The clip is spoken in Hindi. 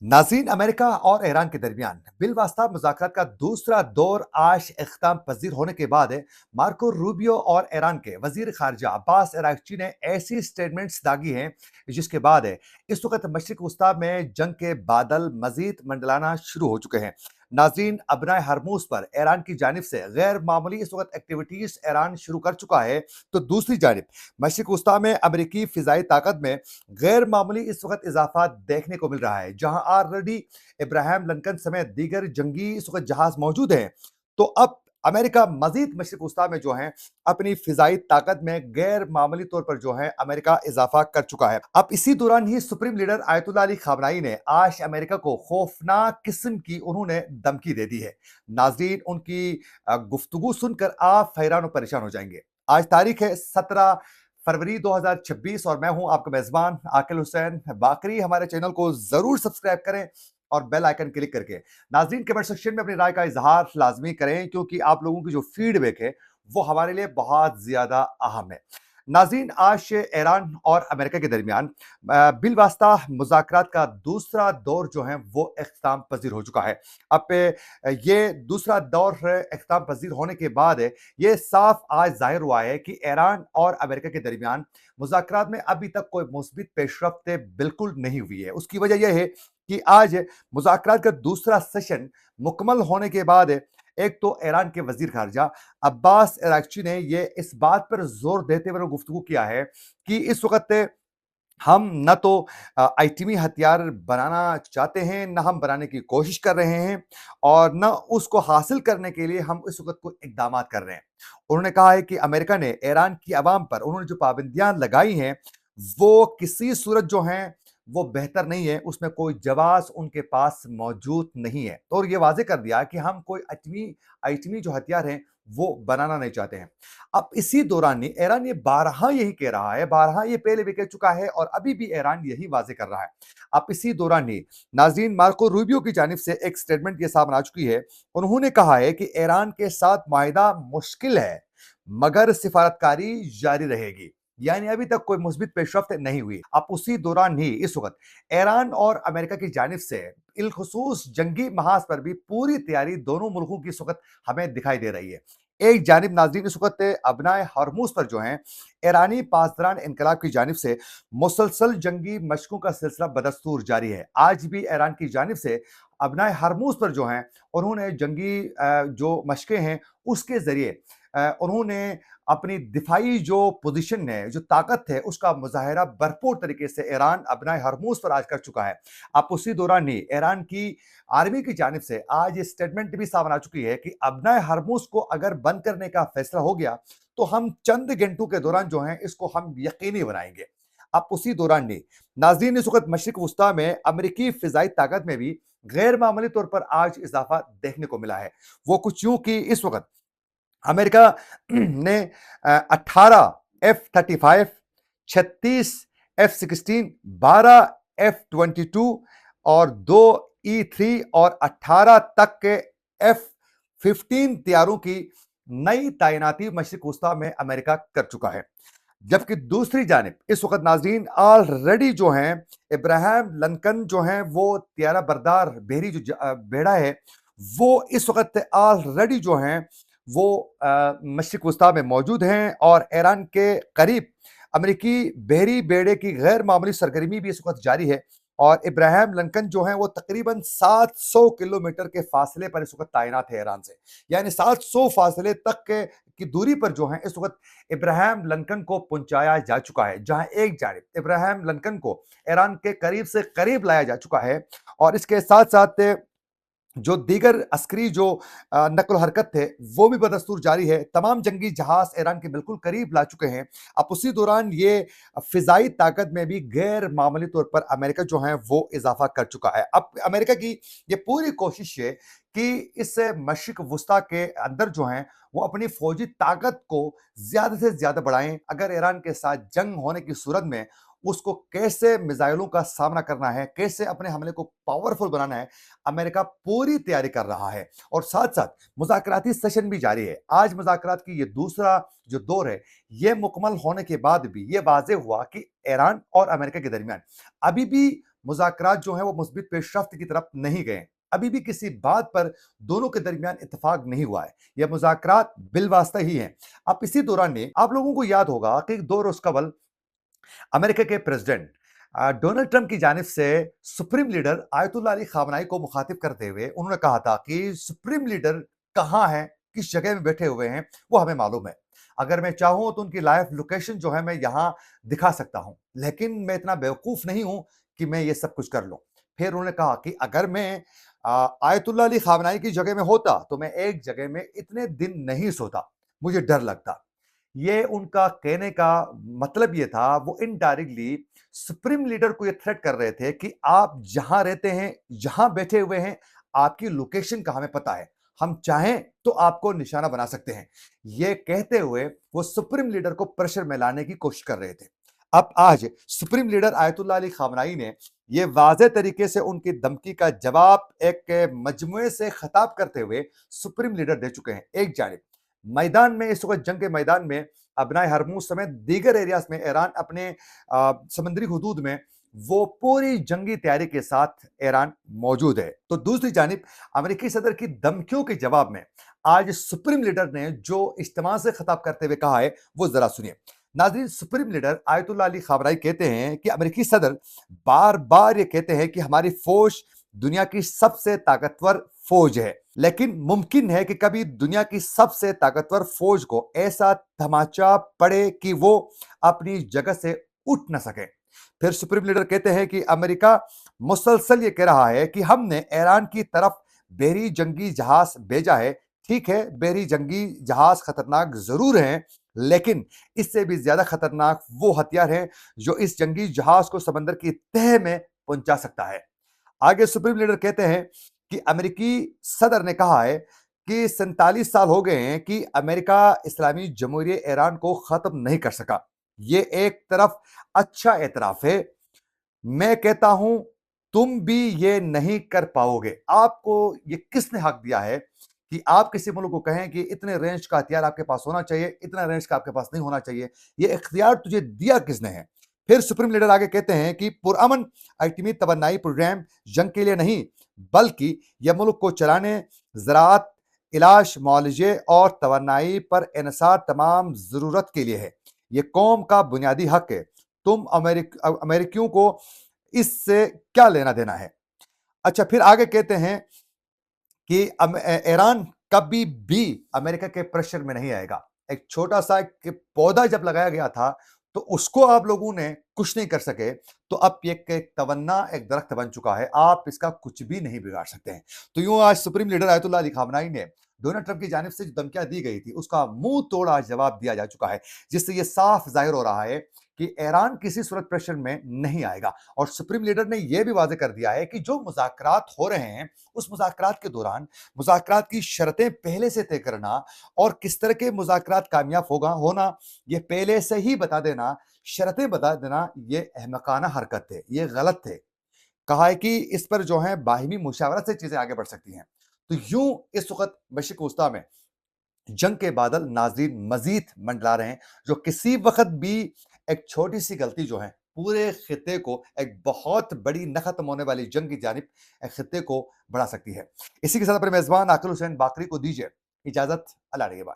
नाज़रीन, अमेरिका और ईरान के दरमियान बिलवास्ता मुज़ाकरात का दूसरा दौर आज इख्तिताम पज़ीर होने के बाद मार्को रूबियो और ईरान के वज़ीर ख़ारिजा अब्बास अराग़ची ने ऐसी स्टेटमेंट्स दागी हैं जिसके बाद इस वक़्त मशरिक़ वस्ता में जंग के बादल मज़ीद मंडलाना शुरू हो चुके हैं। नाज़रीन, अबनाए हरमुज़ पर ईरान की जानिब से गैर मामूली इस वक़्त एक्टिविटीज़ ईरान शुरू कर चुका है, तो दूसरी जानिब मशरिक़ वस्ता में अमेरिकी फ़िज़ाई ताकत में गैर मामूली इस वक्त इजाफा देखने को मिल रहा है। जहां ऑलरेडी इब्राहिम लिंकन समेत दीगर जंगी इस वक्त जहाज मौजूद हैं, तो अब अमेरिका मजीद मशरिक वस्ता में जो है अपनी फिजाई ताकत में गैर मामूली तौर पर जो है अमेरिका इजाफा कर चुका है। अब इसी दौरान ही supreme leader Ayatollah Ali Khamenei ने आज अमेरिका को खौफनाक किस्म की उन्होंने धमकी दे दी है। नाजरीन, उनकी गुफ्तगू सुनकर आप हैरान और परेशान हो जाएंगे। आज तारीख है 17 फरवरी 2026 और मैं हूं आपका मेजबान आकिल हुसैन बाकरी। हमारे चैनल को जरूर सब्सक्राइब करें और बेल आइकन क्लिक करके नाजरीन कमेंट सेक्शन में अपनी राय का इजहार लाजमी करें, क्योंकि आप लोगों की जो फीडबैक है वो हमारे लिए बहुत ज्यादा अहम है। नाजरीन, आज ईरान और अमेरिका के दरमियान बिलवास्ता मुज़ाकरात का दूसरा दौर जो है वो इख्तिताम पजीर हो चुका है। अब ये दूसरा दौर इख्तिताम पजीर होने के बाद ये साफ आज जाहिर हुआ है कि ईरान और अमेरिका के दरमियान मुज़ाकरात में अभी तक कोई मुस्बित पेशरफ्त बिल्कुल नहीं हुई है। उसकी वजह यह है कि आज मुज़ाकरात का दूसरा सेशन मुकम्मल होने के बाद एक तो ईरान के वजीर खारजा अब्बास अराग़ची ने ये इस बात पर जोर देते हुए गुफ्तगू किया है कि इस वक्त हम न तो आइटमी हथियार बनाना चाहते हैं, न हम बनाने की कोशिश कर रहे हैं, और न उसको हासिल करने के लिए हम इस वक्त कोई इकदाम कर रहे हैं। उन्होंने कहा है कि अमेरिका ने ईरान की आवाम पर उन्होंने जो पाबंदियां लगाई हैं वो किसी सूरत जो हैं वो बेहतर नहीं है, उसमें कोई जवाब उनके पास मौजूद नहीं है। और ये वाजे कर दिया कि हम कोई आइटमी आइटमी जो हथियार हैं वो बनाना नहीं चाहते हैं। अब इसी दौरान ही ईरान ये बारहा यही कह रहा है, बारहा ये पहले भी कह चुका है और अभी भी ईरान यही वाजे कर रहा है। अब इसी दौरान ही नाज़रीन, मार्को रूबियो की जानिब से एक स्टेटमेंट ये सामने आ चुकी है। उन्होंने कहा है कि ईरान के साथ माहिदा मुश्किल है, मगर सिफारतकारी जारी रहेगी। यानी अभी तक कोई मुस्बित पेशरफ्त नहीं हुई। अब उसी दौरान ही इस वक्त ईरान और अमेरिका की जानिब से इलखुसूस जंगी महाज पर भी पूरी तैयारी दोनों मुल्कों की इस वक्त हमें दिखाई दे रही है। एक जानिब नाज़रीन, इस वक्त अबनाए हरमुज़ पर जो है ईरानी पासदारान इनकलाब की जानिब से मुसलसल जंगी मशकों का सिलसिला बदस्तूर जारी है। आज भी ईरान की जानिब से अबनाए हरमुज़ पर जो है उन्होंने जंगी जो मशकें हैं उसके जरिए उन्होंने अपनी दिफाई जो पोजीशन है, जो ताकत है, उसका मुजाहिरा भरपूर तरीके से ईरान अबनाए हरमुज़ पर आज कर चुका है। अब उसी दौरान ही ईरान की आर्मी की जानिब से आज ये स्टेटमेंट भी सामने आ चुकी है कि अबनाए हरमुज़ को अगर बंद करने का फैसला हो गया तो हम चंद घंटों के दौरान जो है इसको हम यकीनी बनाएंगे। अब उसी दौरान ही नाज़रीन, इस वक्त मशरिक वस्ता में अमेरिकी फिजाई ताकत में भी गैर मामूली तौर पर आज इजाफा देखने को मिला है। वो कुछ यूं कि इस वक्त अमेरिका ने 18 F-35, 36 F-16, 12 F-22 और 2 E-3 और 18 तक के F-15 तैयारों की नई तैनाती मशरिक वस्ता में अमेरिका कर चुका है। जबकि दूसरी जानिब इस वक्त नाजरीन ऑलरेडी जो है इब्राहिम लिंकन जो है वो त्यारा बरदार बेहरी जो बेड़ा है वो इस वक्त ऑलरेडी जो है वो मशरिक वस्ता में मौजूद हैं और ईरान के करीब अमेरिकी बहरी बेड़े की गैर मामूली सरगर्मी भी इस वक्त जारी है। और इब्राहिम लिंकन जो है वो तकरीबन 700 किलोमीटर के फासले पर इस वक्त तैनात है ईरान से। यानी 700 फासले तक की दूरी पर जो है इस वक्त इब्राहिम लिंकन को पहुंचाया जा चुका है, जहां एक जानिब इब्राहिम लिंकन को ईरान के करीब से करीब लाया जा चुका है और इसके साथ साथ जो दीगर अस्करी जो नकल हरकत थे वो भी बदस्तूर जारी है। तमाम जंगी जहाज ईरान के बिल्कुल करीब ला चुके हैं। अब उसी दौरान ये फिजाई ताकत में भी गैर मामूली तौर पर अमेरिका जो है वो इजाफा कर चुका है। अब अमेरिका की ये पूरी कोशिश है कि इस मशरिक वस्ता के अंदर जो है वो अपनी फौजी ताकत को ज्यादा से ज्यादा बढ़ाएं। अगर ईरान के साथ जंग होने की सूरत में उसको कैसे मिसाइलों का सामना करना है, कैसे अपने हमले को पावरफुल बनाना है, अमेरिका पूरी तैयारी कर रहा है। और साथ साथ मुज़ाकराती सेशन भी जारी है। आज मुज़ाकरात की ये दूसरा जो दौर है ये मुकम्मल होने के बाद भी ये वाज़ेह हुआ कि ईरान और अमेरिका के दरमियान अभी भी मुज़ाकरात जो हैं वो मुस्बित पेशरफ्त की तरफ नहीं गए। अभी भी किसी बात पर दोनों के दरमियान इत्तेफाक नहीं हुआ है। यह मुज़ाकरात बिलवास्ता ही हैं। अब इसी दौरान ने आप लोगों को याद होगा कि 2 रोज़ कबल अमेरिका के प्रेसिडेंट डोनाल्ड ट्रंप की जानिब से सुप्रीम लीडर आयतुल्लाह अली खामनाई को मुखातिब करते हुए उन्होंने कहा था कि सुप्रीम लीडर कहाँ हैं, किस जगह में बैठे हुए हैं, वो हमें मालूम है। अगर मैं चाहूं तो उनकी लाइव लोकेशन जो है मैं यहाँ दिखा सकता हूं, लेकिन मैं इतना बेवकूफ नहीं हूं कि मैं ये सब कुछ कर लूं। फिर उन्होंने कहा कि अगर मैं आयतुल्लाह अली खामनाई की जगह में होता तो मैं एक जगह में इतने दिन नहीं सोता, मुझे डर लगता। ये उनका कहने का मतलब ये था, वो इनडायरेक्टली सुप्रीम लीडर को ये थ्रेट कर रहे थे कि आप जहां रहते हैं, जहां बैठे हुए हैं, आपकी लोकेशन का हमें पता है। हम चाहें तो आपको निशाना बना सकते हैं। ये कहते हुए वो सुप्रीम लीडर को प्रेशर में लाने की कोशिश कर रहे थे। अब आज supreme leader Ayatollah Ali Khamenei ने ये वाज़ेह तरीके से उनकी धमकी का जवाब एक मजमुए से खिताब करते हुए सुप्रीम लीडर दे चुके हैं। एक जानिब मैदान में, इस वक्त जंग के मैदान में अबनाए हरमूज समेत दीगर एरियाज में ईरान अपने समुद्री हुदूद में वो पूरी जंगी तैयारी के साथ ईरान मौजूद है। तो दूसरी जानिब अमेरिकी सदर की धमकियों के जवाब में आज सुप्रीम लीडर ने जो इज्तिमा से खिताब करते हुए कहा है वो जरा सुनिए। नाज़रीन, सुप्रीम लीडर आयतुल्लाह अली खामनाई कहते हैं कि अमेरिकी सदर बार बार ये कहते हैं कि हमारी फौज दुनिया की सबसे ताकतवर फौज है, लेकिन मुमकिन है कि कभी दुनिया की सबसे ताकतवर फौज को ऐसा धमाचा पड़े कि वो अपनी जगह से उठ न सके। फिर सुप्रीम लीडर कहते हैं कि अमेरिका मुसलसल ये कह रहा है कि हमने ईरान की तरफ बहरी जंगी जहाज भेजा है। ठीक है, बहरी जंगी जहाज खतरनाक जरूर हैं, लेकिन इससे भी ज्यादा खतरनाक वो हथियार है जो इस जंगी जहाज को समंदर की तह में पहुंचा सकता है। आगे सुप्रीम लीडर कहते हैं कि अमेरिकी सदर ने कहा है कि 47 साल हो गए हैं कि अमेरिका इस्लामी जमहूरियत ईरान को खत्म नहीं कर सका। ये एक तरफ अच्छा एतराफ है, मैं कहता हूं तुम भी ये नहीं कर पाओगे। आपको ये किसने हक दिया है कि आप किसी मुल्क को कहें कि इतने रेंज का हथियार आपके पास होना चाहिए, इतना रेंज का आपके पास नहीं होना चाहिए? ये इख्तियार तुझे दिया किसने है? फिर सुप्रीम लीडर आगे कहते हैं कि पुरअमन एटमी तवन्नाई प्रोग्राम जंग के लिए नहीं, बल्कि यह मुल्क को चलाने, ज़राअत, इलाज, मुआलजे और तवन्नाई पर इन्हसार तमाम ज़रूरत के लिए है। ये कौम का बुनियादी हक है। तुम अमेरिकियों को इससे क्या लेना देना है? अच्छा, फिर आगे कहते हैं कि ईरान कभी भी अमेरिका के प्रेशर में नहीं आएगा। एक छोटा सा एक पौधा जब लगाया गया था तो उसको आप लोगों ने कुछ नहीं कर सके, तो अब ये एक तवन्ना एक दरख्त बन चुका है, आप इसका कुछ भी नहीं बिगाड़ सकते हैं। तो यूं आज supreme leader Ayatollah Ali Khamenei ने डोनाल्ड ट्रंप की जानिब से जो धमकियां दी गई थी उसका मुंह तोड़ आज जवाब दिया जा चुका है, जिससे ये साफ जाहिर हो रहा है कि ईरान किसी सूरत प्रेशर में नहीं आएगा। और सुप्रीम लीडर ने यह भी वाजे कर दिया है कि जो मुज़ाकरात हो रहे हैं उस मुज़ाकरात के दौरान मुज़ाकरात की शर्तें पहले से तय करना और किस तरह के मुज़ाकरात कामयाब होना ये पहले से ही बता देना, शर्तें बता देना, ये अहमकाना हरकत है, ये गलत है। कहा है कि इस पर जो है बाहिमी मुशावरत से चीजें आगे बढ़ सकती हैं। तो यूं इस वक्त मशरिक वस्ता में जंग के बादल नाज़रीन मजीद मंडला रहे हैं, जो किसी वक्त भी एक छोटी सी गलती जो है पूरे खिते को एक बहुत बड़ी न खत्म होने वाली जंग की जानिब एक खिते को बढ़ा सकती है। इसी के साथ अपने मेजबान आकिल हुसैन बाकरी को दीजिए इजाजत। अल्लाह निगहबान।